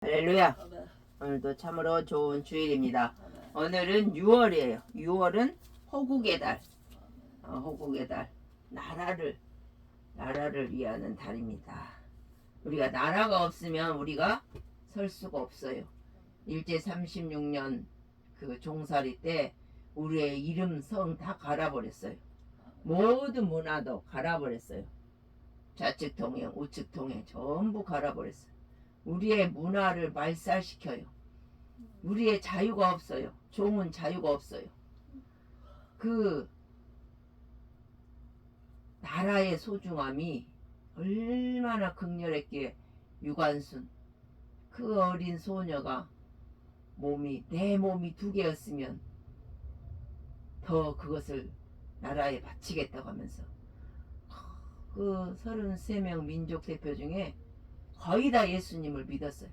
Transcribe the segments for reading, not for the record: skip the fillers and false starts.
할렐루야. 오늘도 참으로 좋은 주일입니다. 오늘은 6월이에요. 6월은 호국의 달. 호국의 달. 나라를 위하는 달입니다. 우리가 나라가 없으면 우리가 설 수가 없어요. 일제 36년 그 종살이 때 우리의 이름 성 다 갈아버렸어요. 모든 문화도 갈아버렸어요. 좌측 통행, 우측 통행 전부 갈아버렸어요. 우리의 문화를 말살시켜요. 우리의 자유가 없어요. 종은 자유가 없어요. 그 나라의 소중함이 얼마나 극렬했기에 유관순 그 어린 소녀가 내 몸이 2개였으면 더 그것을 나라에 바치겠다고 하면서 그 33명 민족 대표 중에 거의 다 예수님을 믿었어요.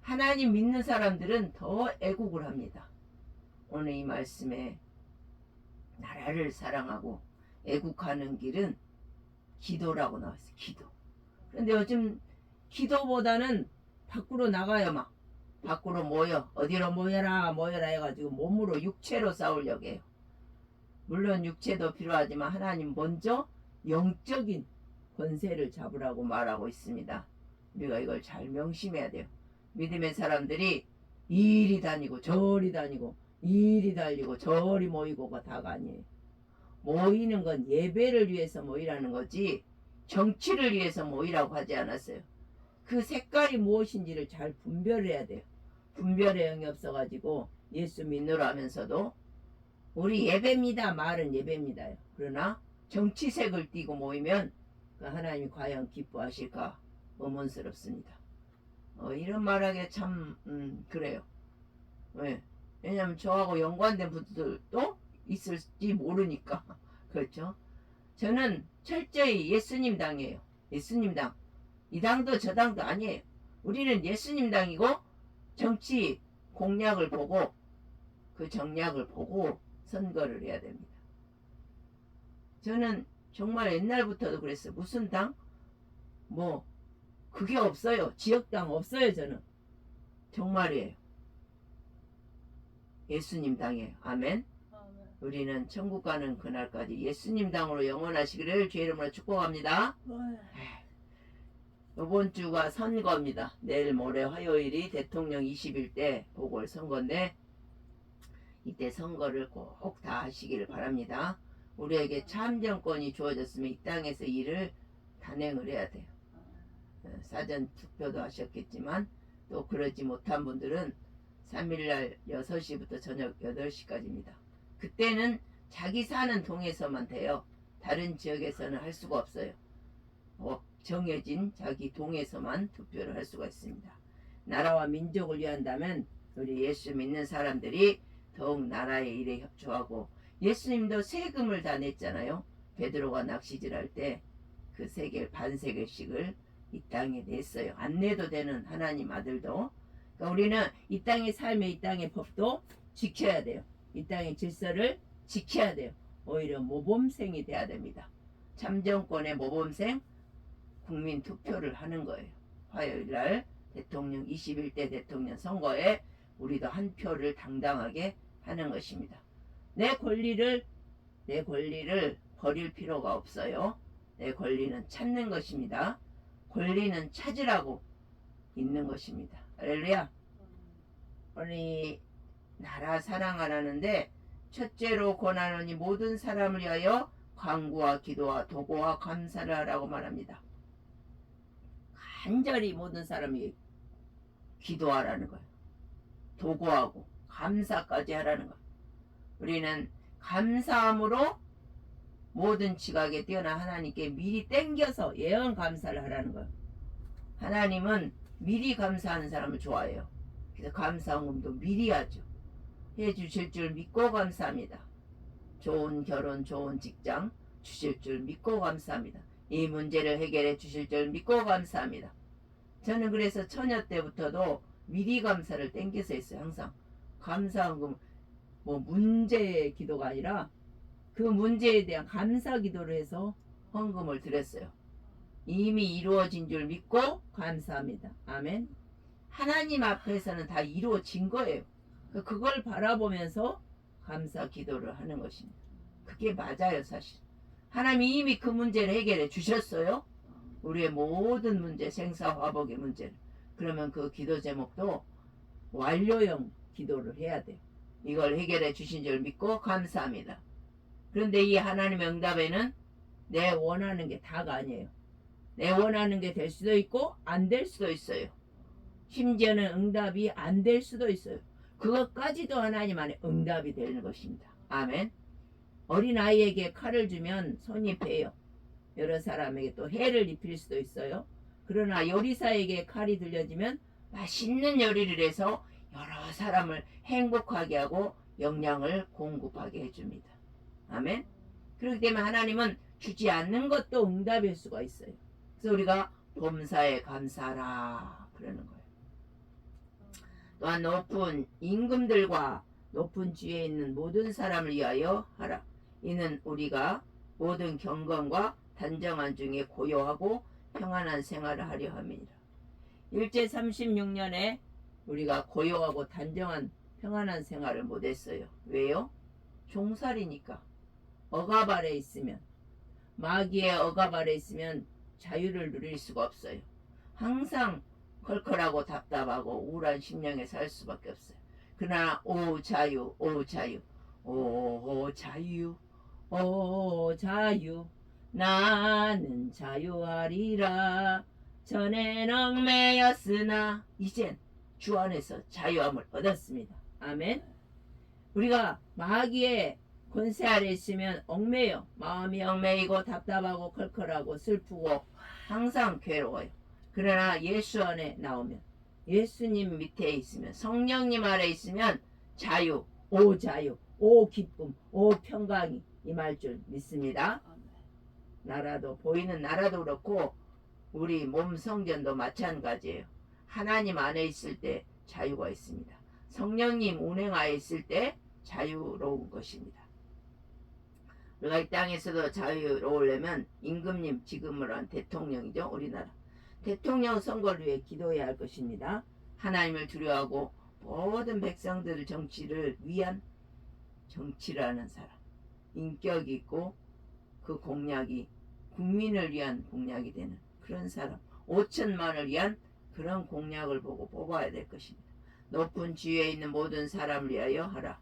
하나님 믿는 사람들은 더 애국을 합니다. 오늘 이 말씀에 나라를 사랑하고 애국하는 길은 기도라고 나왔어요. 기도. 그런데 요즘 기도보다는 밖으로 나가요. 막 밖으로 모여 어디로 모여라 해가지고 몸으로 육체로 싸우려고 해요. 물론 육체도 필요하지만 하나님 먼저 영적인 권세를 잡으라고 말하고 있습니다. 우리가 이걸 잘 명심해야 돼요. 믿음의 사람들이 이리 다니고 저리 다니고 이리 달리고 저리 모이고가 다가 아니에요. 모이는 건 예배를 위해서 모이라는 거지 정치를 위해서 모이라고 하지 않았어요. 그 색깔이 무엇인지를 잘 분별해야 돼요. 분별의 영이 없어가지고 예수 믿노라 하면서도 우리 예배입니다 말은 예배입니다요. 그러나 정치색을 띠고 모이면 그 하나님이 과연 기뻐하실까 의문스럽습니다. 이런 말하기에 참 그래요. 왜? 왜냐하면 저하고 연관된 분들도 있을지 모르니까. 그렇죠? 저는 철저히 예수님 당이에요. 예수님 당. 이 당도 저 당도 아니에요. 우리는 예수님 당이고 정치 공약을 보고 그 정략을 보고 선거를 해야 됩니다. 저는 정말 옛날부터도 그랬어요. 무슨 당? 그게 없어요. 지역당 없어요. 저는 정말이에요. 예수님 당이에요. 아멘. 우리는 천국 가는 그날까지 예수님 당으로 영원하시기를 주의 이름으로 축복합니다. 이번 주가 선거입니다. 내일 모레 화요일이 대통령 20일 보궐선거인데 이때 선거를 꼭 다 하시기를 바랍니다. 우리에게 참정권이 주어졌으면 이 땅에서 일을 단행을 해야 돼요. 사전 투표도 하셨겠지만 또 그러지 못한 분들은 3일날 6시부터 저녁 8시까지입니다. 그때는 자기 사는 동에서만 돼요. 다른 지역에서는 할 수가 없어요. 정해진 자기 동에서만 투표를 할 수가 있습니다. 나라와 민족을 위한다면 우리 예수 믿는 사람들이 더욱 나라의 일에 협조하고 예수님도 세금을 다 냈잖아요. 베드로가 낚시질할 때 그 반세겔씩을 이 땅에 냈어요. 안 내도 되는 하나님 아들도. 그러니까 우리는 이 땅의 삶에 이 땅의 법도 지켜야 돼요. 이 땅의 질서를 지켜야 돼요. 오히려 모범생이 돼야 됩니다. 참정권의 모범생 국민 투표를 하는 거예요. 화요일날 대통령 21대 대통령 선거에 우리도 한 표를 당당하게 하는 것입니다. 내 권리를 버릴 필요가 없어요. 내 권리는 찾는 것입니다. 권리는 찾으라고 있는 것입니다. 할렐루야. 우리 나라 사랑하라는데 첫째로 권하노니 모든 사람을 위하여 간구와 기도와 도고와 감사를 하라고 말합니다. 간절히 모든 사람이 기도하라는 거예요. 도고하고 감사까지 하라는 거예요. 우리는 감사함으로 모든 지각에 뛰어난 하나님께 미리 땡겨서 예언 감사를 하라는 거예요. 하나님은 미리 감사하는 사람을 좋아해요. 그래서 감사헌금도 미리 하죠. 해주실 줄 믿고 감사합니다. 좋은 결혼, 좋은 직장 주실 줄 믿고 감사합니다. 이 문제를 해결해 주실 줄 믿고 감사합니다. 저는 그래서 처녀 때부터도 미리 감사를 땡겨서 했어요. 항상 감사헌금 문제의 기도가 아니라 그 문제에 대한 감사 기도를 해서 헌금을 드렸어요. 이미 이루어진 줄 믿고 감사합니다. 아멘. 하나님 앞에서는 다 이루어진 거예요. 그걸 바라보면서 감사 기도를 하는 것입니다. 그게 맞아요, 사실. 하나님이 이미 그 문제를 해결해 주셨어요. 우리의 모든 문제, 생사화복의 문제를. 그러면 그 기도 제목도 완료형 기도를 해야 돼요. 이걸 해결해 주신 줄 믿고 감사합니다. 그런데 이 하나님의 응답에는 내 원하는 게 다가 아니에요. 내 원하는 게 될 수도 있고 안 될 수도 있어요. 심지어는 응답이 안 될 수도 있어요. 그것까지도 하나님 안에 응답이 되는 것입니다. 아멘. 어린아이에게 칼을 주면 손이 베요. 여러 사람에게 또 해를 입힐 수도 있어요. 그러나 요리사에게 칼이 들려지면 맛있는 요리를 해서 여러 사람을 행복하게 하고 영양을 공급하게 해줍니다. 아멘. 그렇기 때문에 하나님은 주지 않는 것도 응답일 수가 있어요. 그래서 우리가 범사에 감사하라 그러는 거예요. 또한 높은 임금들과 높은 지위에 있는 모든 사람을 위하여 하라. 이는 우리가 모든 경건과 단정한 중에 고요하고 평안한 생활을 하려 함이니라. 일제 36년에 우리가 고요하고 단정한 평안한 생활을 못했어요. 왜요? 종살이니까. 억압 아래 있으면, 마귀의 억압 아래 있으면 자유를 누릴 수가 없어요. 항상 컬컬하고 답답하고 우울한 심령에 살 수밖에 없어요. 그러나 오 자유, 오 자유, 오 자유, 오 자유, 나는 자유하리라. 전엔 얽매였으나 이젠 주 안에서 자유함을 얻었습니다. 아멘. 우리가 마귀의 권세 아래 있으면 얽매여, 마음이 얽매이고 답답하고 컬컬하고 슬프고 항상 괴로워요. 그러나 예수 안에 나오면, 예수님 밑에 있으면, 성령님 아래 있으면 자유, 오 자유, 오 기쁨, 오 평강이 임할 줄 믿습니다. 나라도, 보이는 나라도 그렇고 우리 몸 성전도 마찬가지예요. 하나님 안에 있을 때 자유가 있습니다. 성령님 운행하에 있을 때 자유로운 것입니다. 우리가 이 땅에서도 자유로우려면 임금님, 지금으로 한 대통령이죠. 우리나라 대통령 선거를 위해 기도해야 할 것입니다. 하나님을 두려워하고 모든 백성들 정치를 위한 정치를 하는 사람, 인격 있고 그 공약이 국민을 위한 공약이 되는 그런 사람, 5천만을 위한 그런 공약을 보고 뽑아야 될 것입니다. 높은 지위에 있는 모든 사람을 위하여 하라.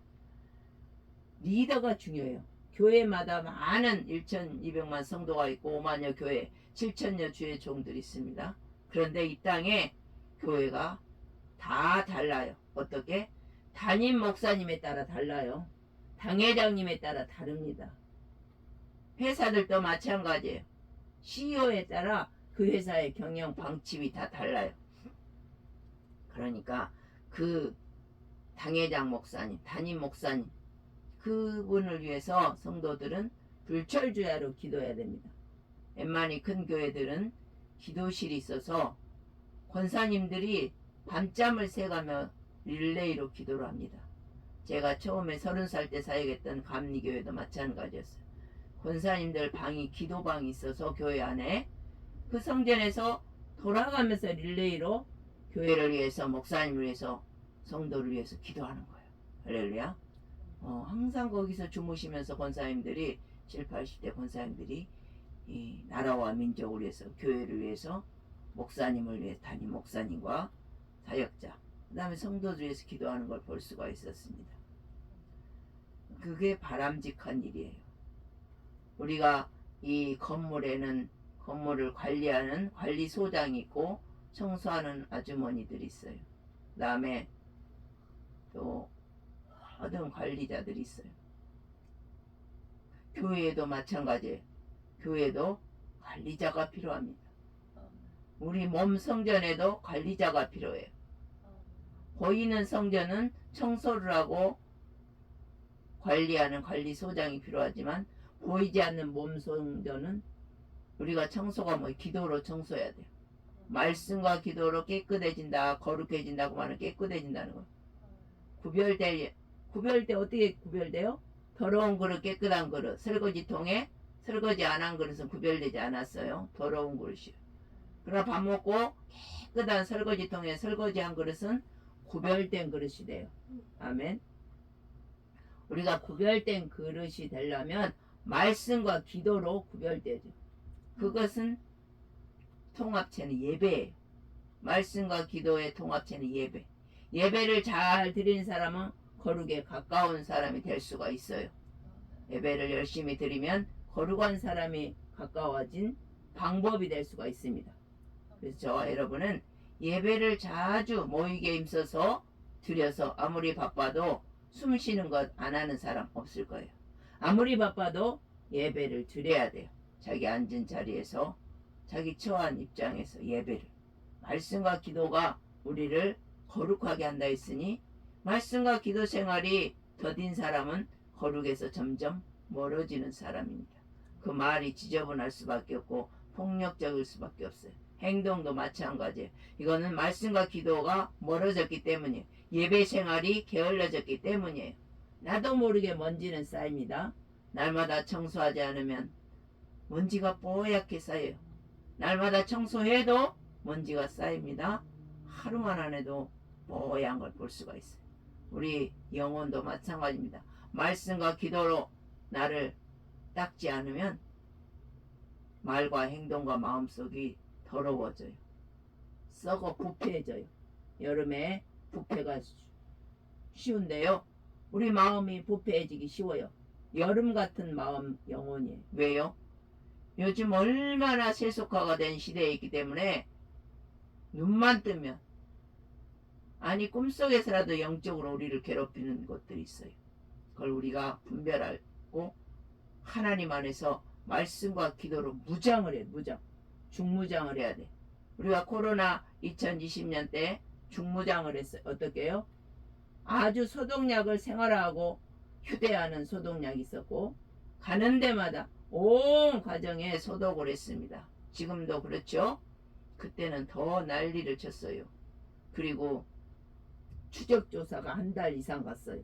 리더가 중요해요. 교회마다 많은 1,200만 성도가 있고 5만여 교회, 7천여 주의 종들이 있습니다. 그런데 이 땅에 교회가 다 달라요. 어떻게? 담임 목사님에 따라 달라요. 당회장님에 따라 다릅니다. 회사들도 마찬가지예요. CEO에 따라 그 회사의 경영 방침이 다 달라요. 그러니까 그 당회장 목사님, 담임 목사님, 그분을 위해서 성도들은 불철주야로 기도해야 됩니다. 웬만히 큰 교회들은 기도실이 있어서 권사님들이 밤잠을 새가며 릴레이로 기도를 합니다. 제가 처음에 30살 때 사역했던 감리교회도 마찬가지였어요. 권사님들 방이 기도방이 있어서 교회 안에 그 성전에서 돌아가면서 릴레이로 교회를 위해서, 목사님을 위해서, 성도를 위해서 기도하는 거예요. 할렐루야. 항상 거기서 주무시면서 권사님들이 7, 80대 권사님들이 이 나라와 민족을 위해서, 교회를 위해서, 목사님을 위해 담임 목사님과 사역자, 그 다음에 성도들 위해서 기도하는 걸 볼 수가 있었습니다. 그게 바람직한 일이에요. 우리가 이 건물에는 건물을 관리하는 관리소장이 있고 청소하는 아주머니들이 있어요. 그 다음에 또 모든 관리자들이 있어요. 교회에도 마찬가지예요. 교회도 관리자가 필요합니다. 우리 몸 성전에도 관리자가 필요해요. 보이는 성전은 청소를 하고 관리하는 관리소장이 필요하지만 보이지 않는 몸 성전은 우리가 청소가 기도로 청소해야 돼요. 말씀과 기도로 깨끗해진다, 거룩해진다고 말하는 깨끗해진다는 거예요. 구별돼 어떻게 구별돼요? 더러운 그릇, 깨끗한 그릇. 설거지통에 설거지 안 한 그릇은 구별되지 않았어요. 더러운 그릇이요. 그러나 밥 먹고 깨끗한 설거지통에 설거지한 그릇은 구별된 그릇이 돼요. 아멘. 우리가 구별된 그릇이 되려면 말씀과 기도로 구별되죠. 그것은 통합체는 예배예요. 말씀과 기도의 통합체는 예배. 예배를 잘 드리는 사람은 거룩에 가까운 사람이 될 수가 있어요. 예배를 열심히 드리면 거룩한 사람이 가까워진 방법이 될 수가 있습니다. 그래서 저와 여러분은 예배를 자주 모이게 힘써서 드려서 아무리 바빠도 숨 쉬는 것 안 하는 사람 없을 거예요. 아무리 바빠도 예배를 드려야 돼요. 자기 앉은 자리에서 자기 처한 입장에서 예배를. 말씀과 기도가 우리를 거룩하게 한다 했으니 말씀과 기도 생활이 더딘 사람은 거룩에서 점점 멀어지는 사람입니다. 그 말이 지저분할 수밖에 없고 폭력적일 수밖에 없어요. 행동도 마찬가지예요. 이거는 말씀과 기도가 멀어졌기 때문이에요. 예배 생활이 게을러졌기 때문이에요. 나도 모르게 먼지는 쌓입니다. 날마다 청소하지 않으면 먼지가 뽀얗게 쌓여요. 날마다 청소해도 먼지가 쌓입니다. 하루만 안 해도 뽀얀 걸 볼 수가 있어요. 우리 영혼도 마찬가지입니다. 말씀과 기도로 나를 닦지 않으면 말과 행동과 마음속이 더러워져요. 썩어 부패해져요. 여름에 부패가 쉬운데요. 우리 마음이 부패해지기 쉬워요. 여름 같은 마음 영혼이에요. 왜요? 요즘 얼마나 세속화가 된 시대에 있기 때문에 눈만 뜨면 아니 꿈속에서라도 영적으로 우리를 괴롭히는 것들이 있어요. 그걸 우리가 분별하고 하나님 안에서 말씀과 기도로 무장을 해. 무장. 중무장을 해야 돼. 우리가 코로나 2020년 때 중무장을 했어요. 어떻게 해요? 아주 소독약을 생활화하고 휴대하는 소독약이 있었고 가는 데마다 온 가정에 소독을 했습니다. 지금도 그렇죠? 그때는 더 난리를 쳤어요. 그리고 추적조사가 한 달 이상 갔어요.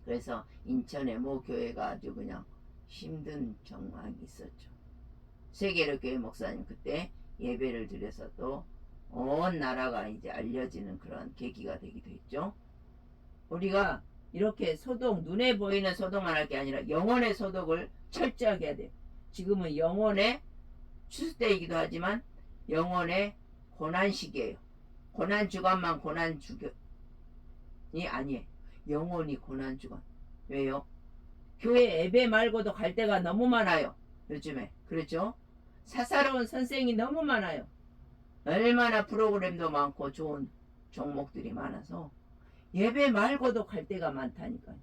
그래서 인천의 모 교회가 아주 그냥 힘든 정황이 있었죠. 세계로 교회 목사님 그때 예배를 드려서 또 온 나라가 이제 알려지는 그런 계기가 되기도 했죠. 우리가 이렇게 소독, 눈에 보이는 소독만 할 게 아니라 영혼의 소독을 철저하게 해야 돼요. 지금은 영혼의 추수때이기도 하지만 영혼의 고난시기예요. 고난주간만 고난주간이 아니에요. 영혼이 고난주간. 왜요? 교회 예배 말고도 갈 데가 너무 많아요. 요즘에. 그렇죠? 사사로운 선생이 너무 많아요. 얼마나 프로그램도 많고 좋은 종목들이 많아서 예배 말고도 갈 데가 많다니까요.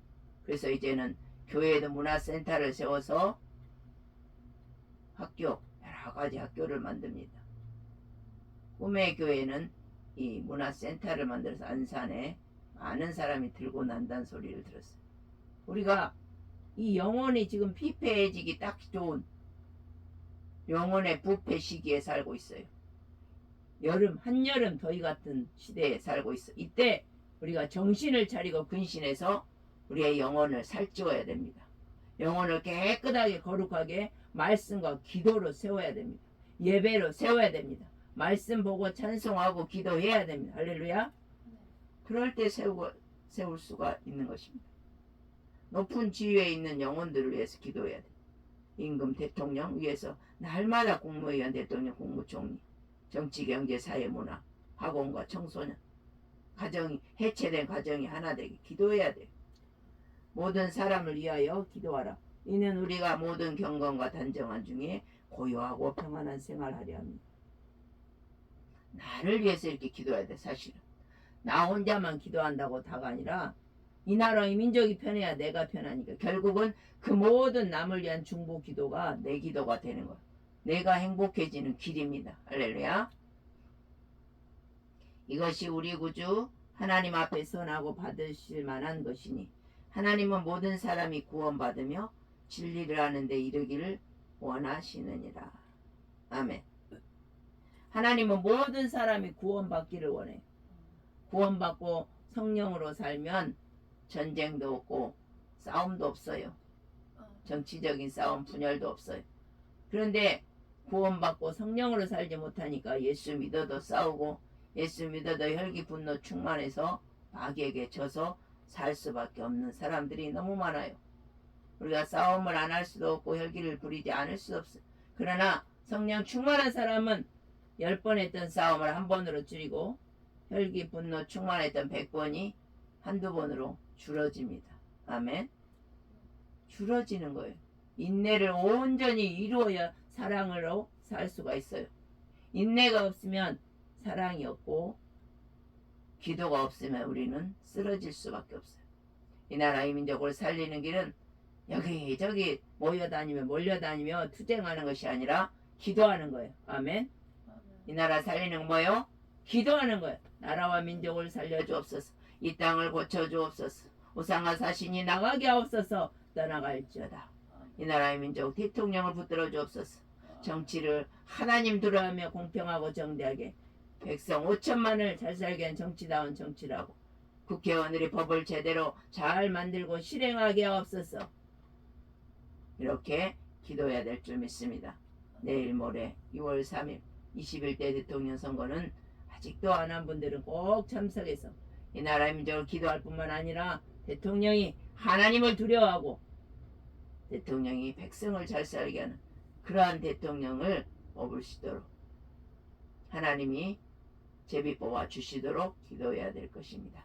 그래서 이제는 교회에도 문화센터를 세워서 학교, 여러 가지 학교를 만듭니다. 꿈의 교회는 이 문화센터를 만들어서 안산에 많은 사람이 들고 난다는 소리를 들었어요. 우리가 이 영혼이 지금 피폐해지기 딱 좋은 영혼의 부패 시기에 살고 있어요. 여름, 한여름 더위 같은 시대에 살고 있어. 이때 우리가 정신을 차리고 근신해서 우리의 영혼을 살찌워야 됩니다. 영혼을 깨끗하게 거룩하게 말씀과 기도로 세워야 됩니다. 예배로 세워야 됩니다. 말씀 보고 찬송하고 기도해야 됩니다. 할렐루야. 그럴 때 세울 수가 있는 것입니다. 높은 지위에 있는 영혼들을 위해서 기도해야 돼. 임금 대통령 위해서 날마다 국무위원 대통령 국무총리 정치 경제 사회 문화 학원과 청소년 가정이 해체된 가정이 하나 되게 기도해야 돼요. 모든 사람을 위하여 기도하라. 이는 우리가 모든 경건과 단정한 중에 고요하고 평안한 생활하려 합니다. 나를 위해서 이렇게 기도해야 돼. 사실은 나 혼자만 기도한다고 다가 아니라 이 나라 이 민족이 편해야 내가 편하니까 결국은 그 모든 남을 위한 중보 기도가 내 기도가 되는 거야. 내가 행복해지는 길입니다. 할렐루야. 이것이 우리 구주 하나님 앞에 선하고 받으실 만한 것이니 하나님은 모든 사람이 구원받으며 진리를 하는 데 이르기를 원하시느니라. 아멘. 하나님은 모든 사람이 구원받기를 원해요. 구원받고 성령으로 살면 전쟁도 없고 싸움도 없어요. 정치적인 싸움, 분열도 없어요. 그런데 구원받고 성령으로 살지 못하니까 예수 믿어도 싸우고 예수 믿어도 혈기 분노 충만해서 마귀에게 져서 살 수밖에 없는 사람들이 너무 많아요. 우리가 싸움을 안 할 수도 없고 혈기를 부리지 않을 수 없어요. 그러나 성령 충만한 사람은 10번 했던 싸움을 한 번으로 줄이고 혈기 분노 충만했던 100번이 한두 번으로 줄어집니다. 아멘. 줄어지는 거예요. 인내를 온전히 이루어야 사랑으로 살 수가 있어요. 인내가 없으면 사랑이 없고 기도가 없으면 우리는 쓰러질 수밖에 없어요. 이 나라 이 민족을 살리는 길은 여기저기 몰려다니며 투쟁하는 것이 아니라 기도하는 거예요. 아멘. 이 나라 살리는 건 뭐요? 기도하는 거예요. 나라와 민족을 살려주옵소서. 이 땅을 고쳐주옵소서. 우상과 사신이 나가게 하옵소서. 떠나갈지어다. 이 나라의 민족 대통령을 붙들어 주옵소서. 정치를 하나님 두려워하며 공평하고 정대하게 백성 5천만을 잘 살게 한 정치다운 정치라고 국회의원들이 법을 제대로 잘 만들고 실행하게 하옵소서. 이렇게 기도해야 될 줄 믿습니다. 내일 모레 6월 3일 21대 대통령 선거는 아직도 안 한 분들은 꼭 참석해서 이 나라의 민족을 기도할 뿐만 아니라 대통령이 하나님을 두려워하고 대통령이 백성을 잘 살게 하는 그러한 대통령을 뽑을 수 있도록 하나님이 제비 뽑아 주시도록 기도해야 될 것입니다.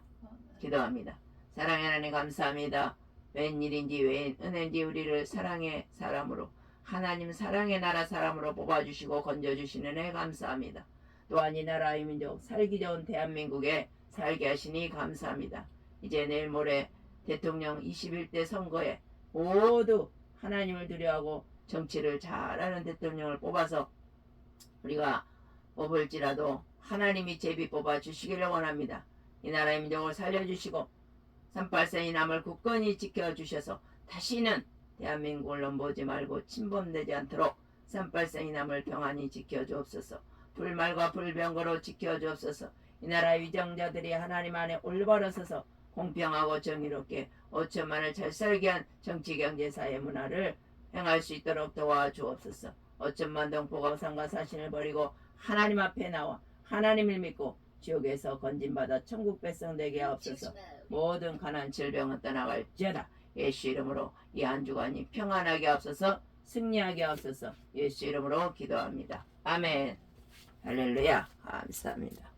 기도합니다. 사랑의 하나님 감사합니다. 웬일인지 웬 은혜인지 우리를 사랑의 사람으로 하나님 사랑의 나라 사람으로 뽑아주시고 건져주시는 애 감사합니다. 또한 이 나라의 민족 살기 좋은 대한민국에 살게 하시니 감사합니다. 이제 내일 모레 대통령 21대 선거에 모두 하나님을 두려워하고 정치를 잘하는 대통령을 뽑아서 우리가 뽑을지라도 하나님이 제비 뽑아 주시기를 원합니다. 이 나라의 민족을 살려주시고 38세의 남을 굳건히 지켜주셔서 다시는 대한민국을 넘보지 말고 침범되지 않도록 38세의 남을 평안히 지켜주옵소서. 불말과 불병거로 지켜주옵소서. 이 나라의 위정자들이 하나님 안에 올바로서서 공평하고 정의롭게 5천만을 잘 살게 한 정치, 경제, 사회, 문화를 행할 수 있도록 도와주옵소서. 5천만 동포가 우상과 사신을 버리고 하나님 앞에 나와 하나님을 믿고 지옥에서 건진받아 천국 백성 되게 하옵소서. 모든 가난 질병은 떠나갈지어다. 예수 이름으로 이 한 주간이 평안하게 하옵소서. 승리하게 하옵소서. 예수 이름으로 기도합니다. 아멘. 할렐루야. 감사합니다.